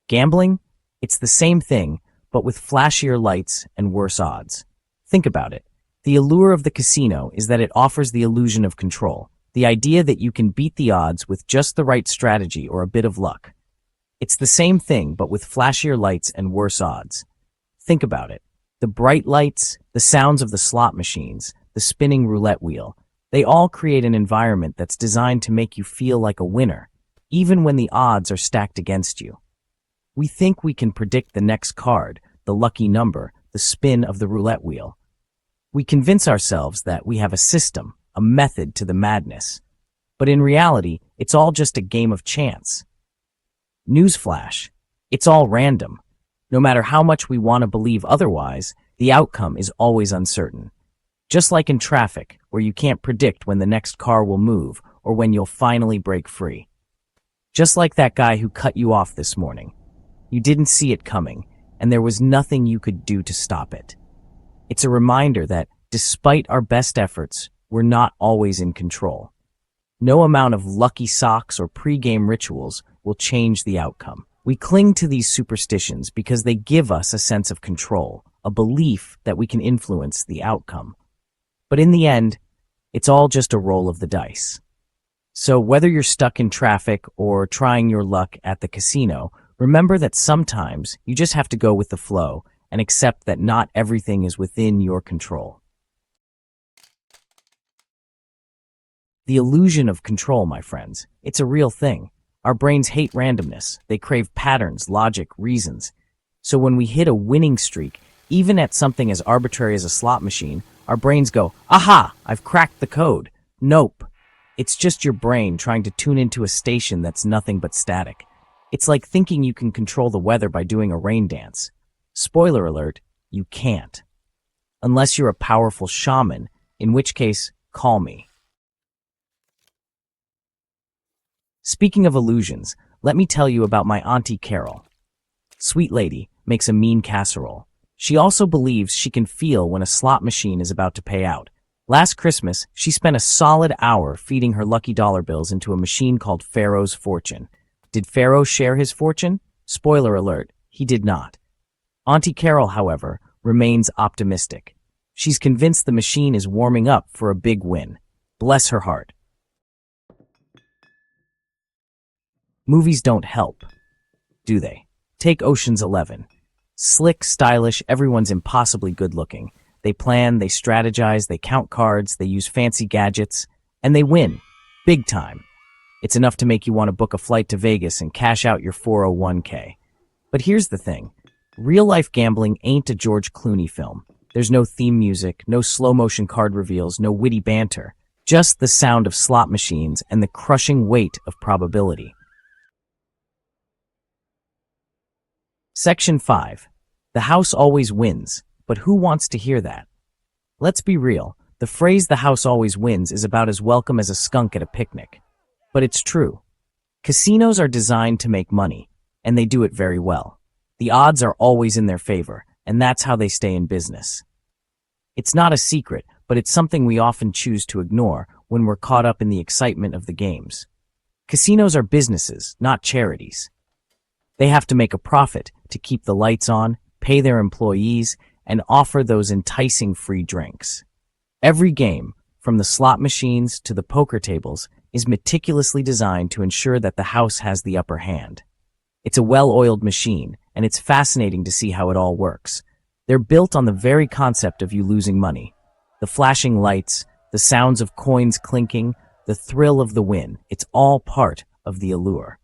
Gambling? It's the same thing, but with flashier lights and worse odds. Think about it. The allure of the casino is that it offers the illusion of control, the idea that you can beat the odds with just the right strategy or a bit of luck. It's the same thing, but with flashier lights and worse odds. Think about it. The bright lights, the sounds of the slot machines, the spinning roulette wheel, they all create an environment that's designed to make you feel like a winner, even when the odds are stacked against you. We think we can predict the next card, the lucky number, the spin of the roulette wheel. We convince ourselves that we have a system, a method to the madness. But in reality, it's all just a game of chance. Newsflash, it's all random. No matter how much we want to believe otherwise, the outcome is always uncertain. Just like in traffic, where you can't predict when the next car will move or when you'll finally break free. Just like that guy who cut you off this morning. You didn't see it coming, and there was nothing you could do to stop it. It's a reminder that, despite our best efforts, we're not always in control. No amount of lucky socks or pre-game rituals will change the outcome. We cling to these superstitions because they give us a sense of control, a belief that we can influence the outcome. But in the end, it's all just a roll of the dice. So whether you're stuck in traffic or trying your luck at the casino, remember that sometimes you just have to go with the flow and accept that not everything is within your control. The illusion of control, my friends, it's a real thing. Our brains hate randomness. They crave patterns, logic, reasons. So when we hit a winning streak, even at something as arbitrary as a slot machine, our brains go, "Aha, I've cracked the code." Nope. It's just your brain trying to tune into a station that's nothing but static. It's like thinking you can control the weather by doing a rain dance. Spoiler alert, you can't. Unless you're a powerful shaman, in which case, call me. Speaking of illusions, let me tell you about my Auntie Carol. Sweet lady, makes a mean casserole. She also believes she can feel when a slot machine is about to pay out. Last Christmas, she spent a solid hour feeding her lucky dollar bills into a machine called Pharaoh's Fortune. Did Pharaoh share his fortune? Spoiler alert, he did not. Auntie Carol, however, remains optimistic. She's convinced the machine is warming up for a big win. Bless her heart. Movies don't help, do they? Take Ocean's 11. Slick, stylish, everyone's impossibly good-looking. They plan, they strategize, they count cards, they use fancy gadgets, and they win. Big time. It's enough to make you want to book a flight to Vegas and cash out your 401k. But here's the thing. Real-life gambling ain't a George Clooney film. There's no theme music, no slow-motion card reveals, no witty banter. Just the sound of slot machines and the crushing weight of probability. Section 5. The house always wins, but who wants to hear that? Let's be real, the phrase "the house always wins" is about as welcome as a skunk at a picnic. But it's true. Casinos are designed to make money, and they do it very well. The odds are always in their favor, and that's how they stay in business. It's not a secret, but it's something we often choose to ignore when we're caught up in the excitement of the games. Casinos are businesses, not charities. They have to make a profit to keep the lights on, pay their employees, and offer those enticing free drinks. Every game, from the slot machines to the poker tables, is meticulously designed to ensure that the house has the upper hand. It's a well-oiled machine, and it's fascinating to see how it all works. They're built on the very concept of you losing money. The flashing lights, the sounds of coins clinking, the thrill of the win, it's all part of the allure.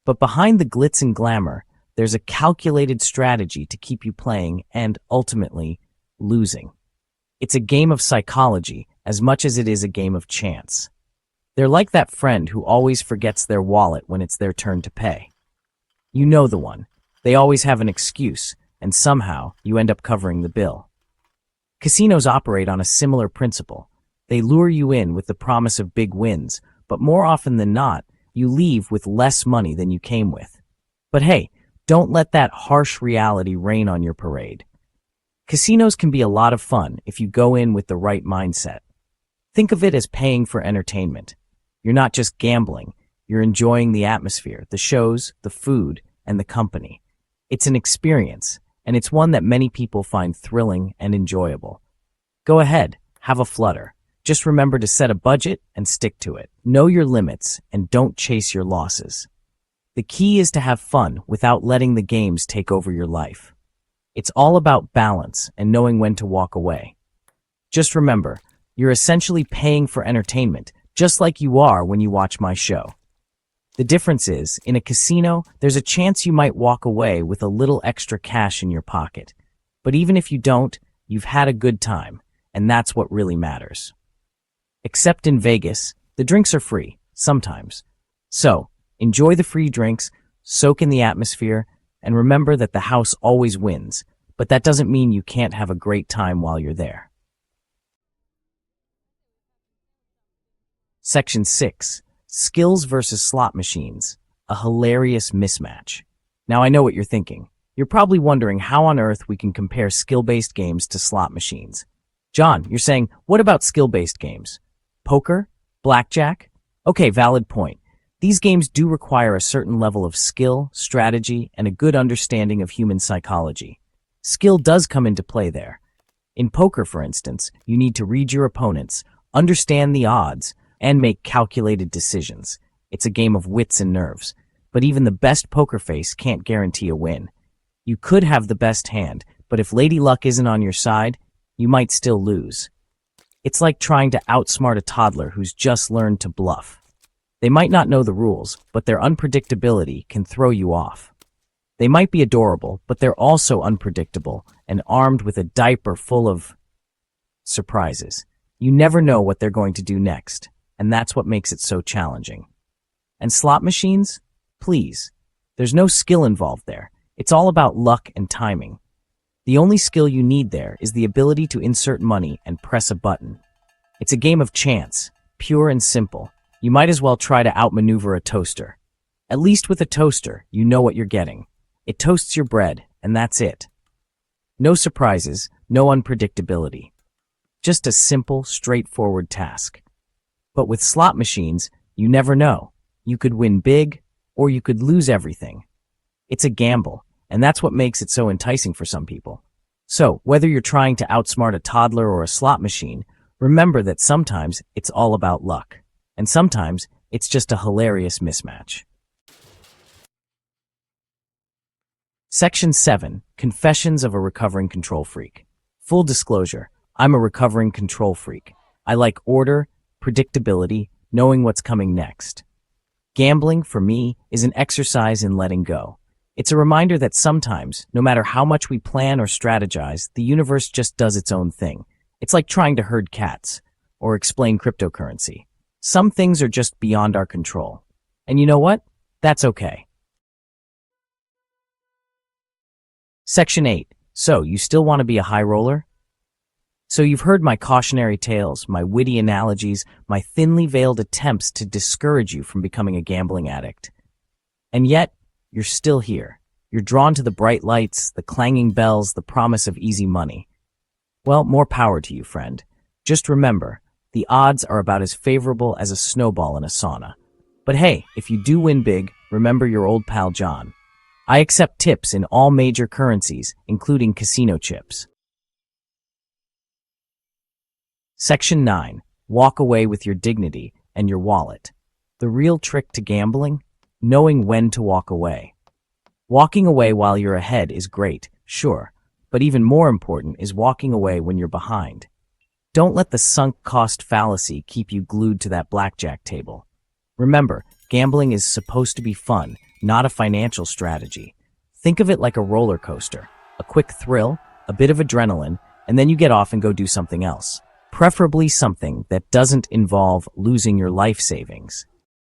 But behind the glitz and glamour, there's a calculated strategy to keep you playing and, ultimately, losing. It's a game of psychology as much as it is a game of chance. They're like that friend who always forgets their wallet when it's their turn to pay. You know the one. They always have an excuse, and somehow you end up covering the bill. Casinos operate on a similar principle. They lure you in with the promise of big wins, but more often than not, you leave with less money than you came with. But hey, don't let that harsh reality rain on your parade. Casinos can be a lot of fun if you go in with the right mindset. Think of it as paying for entertainment. You're not just gambling, you're enjoying the atmosphere, the shows, the food, and the company. It's an experience, and it's one that many people find thrilling and enjoyable. Go ahead, have a flutter. Just remember to set a budget and stick to it. Know your limits and don't chase your losses. The key is to have fun without letting the games take over your life. It's all about balance and knowing when to walk away. Just remember, you're essentially paying for entertainment, just like you are when you watch my show. The difference is, in a casino, there's a chance you might walk away with a little extra cash in your pocket. But even if you don't, you've had a good time, and that's what really matters. Except in Vegas, the drinks are free, sometimes. So, enjoy the free drinks, soak in the atmosphere, and remember that the house always wins, but that doesn't mean you can't have a great time while you're there. Section 6. Skills versus slot machines. A hilarious mismatch. Now I know what you're thinking. You're probably wondering how on earth we can compare skill-based games to slot machines. John, you're saying, what about skill-based games? Poker? Blackjack? Okay, valid point. These games do require a certain level of skill, strategy, and a good understanding of human psychology. Skill does come into play there. In poker, for instance, you need to read your opponents, understand the odds, and make calculated decisions. It's a game of wits and nerves. But even the best poker face can't guarantee a win. You could have the best hand, but if Lady Luck isn't on your side, you might still lose. It's like trying to outsmart a toddler who's just learned to bluff. They might not know the rules, but their unpredictability can throw you off. They might be adorable, but they're also unpredictable and armed with a diaper full of surprises. You never know what they're going to do next, and that's what makes it so challenging. And slot machines? Please. There's no skill involved there. It's all about luck and timing. The only skill you need there is the ability to insert money and press a button. It's a game of chance, pure and simple. You might as well try to outmaneuver a toaster. At least with a toaster, you know what you're getting. It toasts your bread, and that's it. No surprises, no unpredictability. Just a simple, straightforward task. But with slot machines, you never know. You could win big, or you could lose everything. It's a gamble, and that's what makes it so enticing for some people. So, whether you're trying to outsmart a toddler or a slot machine, remember that sometimes it's all about luck, and sometimes it's just a hilarious mismatch. Section 7. Confessions of a Recovering Control Freak. Full disclosure, I'm a recovering control freak. I like order, predictability, knowing what's coming next. Gambling, for me, is an exercise in letting go. It's a reminder that sometimes, no matter how much we plan or strategize, the universe just does its own thing. It's like trying to herd cats or explain cryptocurrency. Some things are just beyond our control. And you know what? That's okay. Section 8. So, you still want to be a high roller? So you've heard my cautionary tales, my witty analogies, my thinly veiled attempts to discourage you from becoming a gambling addict. And yet, you're still here. You're drawn to the bright lights, the clanging bells, the promise of easy money. Well, more power to you, friend. Just remember, the odds are about as favorable as a snowball in a sauna. But hey, if you do win big, remember your old pal John. I accept tips in all major currencies, including casino chips. Section 9. Walk away with your dignity and your wallet. The real trick to gambling? Knowing when to walk away. Walking away while you're ahead is great, sure, but even more important is walking away when you're behind. Don't let the sunk cost fallacy keep you glued to that blackjack table. Remember, gambling is supposed to be fun, not a financial strategy. Think of it like a roller coaster. A quick thrill, a bit of adrenaline, and then you get off and go do something else. Preferably something that doesn't involve losing your life savings.